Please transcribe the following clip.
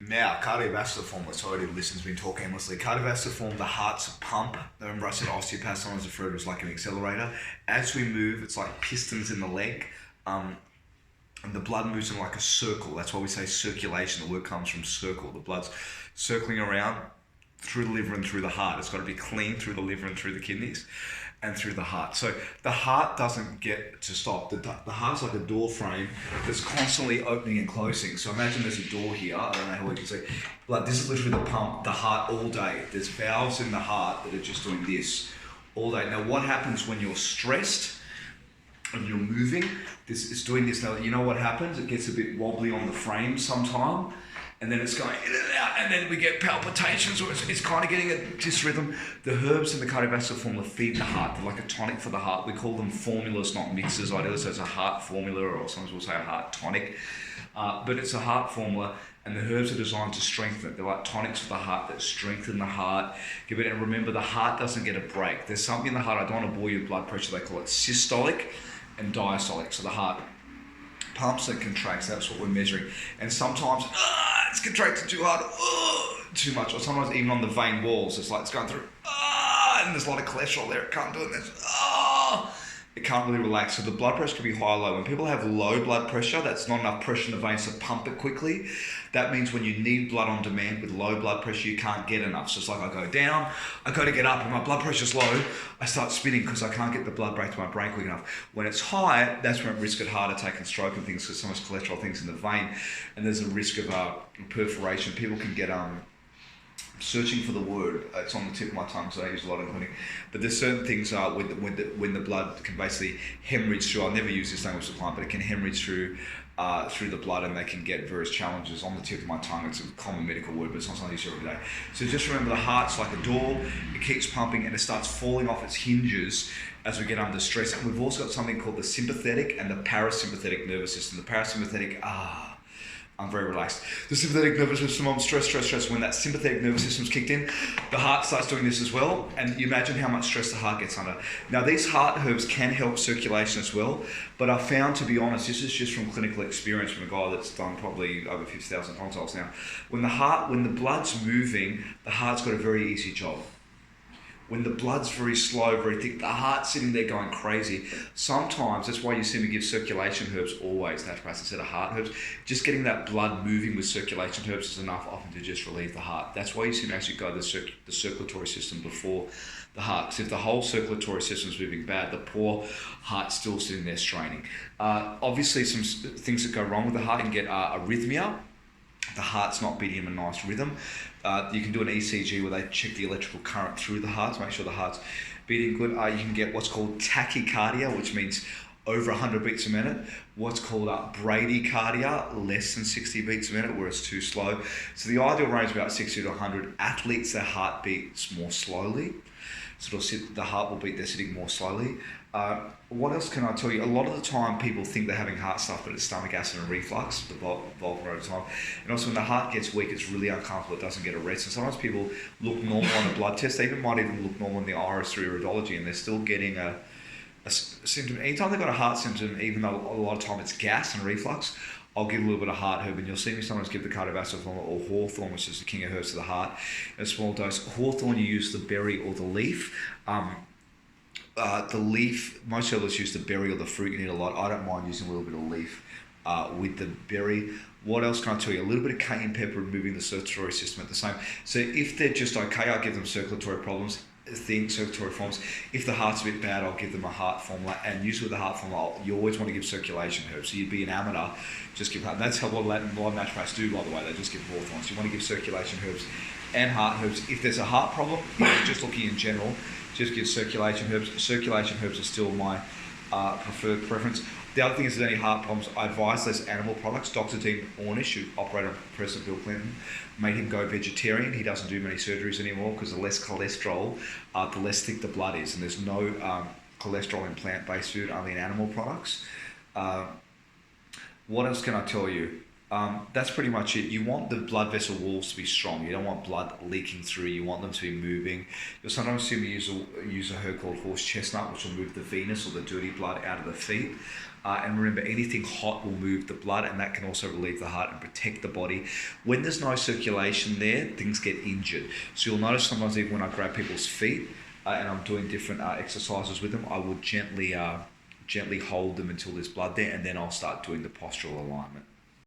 Now, cardiovascular form, let's already listen's been talking endlessly. Cardiovascular form, the heart's a pump. Remember I said osteopaths sometimes refer to it as like an accelerator. As we move, it's like pistons in the leg. And the blood moves in like a circle. That's why we say circulation. The word comes from circle. The blood's circling around through the liver and through the heart. It's got to be clean through the liver and through the kidneys and through the heart. So the heart doesn't get to stop. The heart's like a door frame that's constantly opening and closing. So imagine there's a door here. I don't know how you can see. Like this is literally the pump, the heart all day. There's valves in the heart that are just doing this all day. Now what happens when you're stressed and you're moving? This is doing this now. You know what happens? It gets a bit wobbly on the frame sometime. And then it's going in and out, and then we get palpitations, or it's kind of getting a dysrhythm. The herbs in the cardiovascular formula feed the heart. They're like a tonic for the heart. We call them formulas, not mixes. I do this as a heart formula, or sometimes we'll say a heart tonic. But it's a heart formula, and the herbs are designed to strengthen it. They're like tonics for the heart that strengthen the heart. Give it, and remember, the heart doesn't get a break. There's something in the heart, I don't want to bore you with blood pressure, they call it systolic and diastolic. So the heart pumps and contracts, that's what we're measuring. And sometimes, it's contracted too hard, too much. Or sometimes even on the vein walls, it's like it's going through, and there's a lot of cholesterol there, it can't do it, and it can't really relax. So the blood pressure can be high or low. When people have low blood pressure, that's not enough pressure in the veins to pump it quickly. That means when you need blood on demand with low blood pressure, you can't get enough. So it's like I go down, I go to get up, and my blood pressure's low, I start spinning because I can't get the blood back to my brain quick enough. When it's high, that's when it risks at heart attack and stroke and things, because so much cholesterol things in the vein, and there's a risk of perforation. People can get searching for the word, it's on the tip of my tongue, so I use a lot in clinic. But there's certain things when the blood can basically hemorrhage through. I'll never use this language to the client, but it can hemorrhage through the blood, and they can get various challenges on the tip of my tongue. It's a common medical word, but it's not something you use every day. So just remember, the heart's like a door. It keeps pumping, and it starts falling off its hinges as we get under stress. And we've also got something called the sympathetic and the parasympathetic nervous system. The parasympathetic, I'm very relaxed. The sympathetic nervous system, I'm stressed. When that sympathetic nervous system's kicked in, the heart starts doing this as well. And you imagine how much stress the heart gets under. Now, these heart herbs can help circulation as well, but I found, to be honest, this is just from clinical experience from a guy that's done probably over 50,000 consults now. When the blood's moving, the heart's got a very easy job. When the blood's very slow, very thick, the heart's sitting there going crazy. Sometimes, that's why you see me give circulation herbs always, naturopaths, instead of heart herbs. Just getting that blood moving with circulation herbs is enough often to just relieve the heart. That's why you see me actually go the circulatory system before the heart. Because if the whole circulatory system's moving bad, the poor heart's still sitting there straining. Obviously, some things that go wrong with the heart, you can get arrhythmia. The heart's not beating in a nice rhythm. You can do an ECG where they check the electrical current through the heart to make sure the heart's beating good. You can get what's called tachycardia, which means over 100 beats a minute. What's called bradycardia, less than 60 beats a minute, where it's too slow. So the ideal range is about 60 to 100. Athletes, their heart beats more slowly. So the heart will beat, they're sitting more slowly. What else can I tell you? A lot of the time people think they're having heart stuff, but it's stomach acid and reflux, the vulvar over time. And also when the heart gets weak, it's really uncomfortable, it doesn't get a rest. And sometimes people look normal on a blood test, they might even look normal in the iris through iridology, and they're still getting a symptom. Anytime they've got a heart symptom, even though a lot of time it's gas and reflux, I'll give a little bit of heart herb, and you'll see me sometimes give the cardiovascular formula or hawthorn, which is the king of herbs to the heart, in a small dose. Hawthorn, you use the berry or the leaf. The leaf, most herbalists use the berry or the fruit, you need a lot. I don't mind using a little bit of leaf with the berry. What else can I tell you? A little bit of cayenne pepper, removing the circulatory system at the same. So if they're just okay, I give them circulatory problems, circulatory forms. If the heart's a bit bad, I'll give them a heart formula. And usually with the heart formula, you always want to give circulation herbs. So you'd be an amateur, just give heart. And that's how a lot of naturopaths do, by the way. They just give hawthorn. So you want to give circulation herbs and heart herbs. If there's a heart problem, if you're just looking in general, just give circulation herbs. Circulation herbs are still my preferred preference. The other thing is, that any heart problems, I advise less animal products. Dr. Dean Ornish, who operated on President Bill Clinton, made him go vegetarian. He doesn't do many surgeries anymore because the less cholesterol, the less thick the blood is. And there's no cholesterol in plant-based food, only in animal products. What else can I tell you? That's pretty much it. You want the blood vessel walls to be strong. You don't want blood leaking through. You want them to be moving. You'll sometimes see me use a herb called horse chestnut, which will move the venous or the dirty blood out of the feet. And remember, anything hot will move the blood, and that can also relieve the heart and protect the body. When there's no circulation there, things get injured. So you'll notice sometimes even when I grab people's feet and I'm doing different exercises with them, I will gently hold them until there's blood there, and then I'll start doing the postural alignment.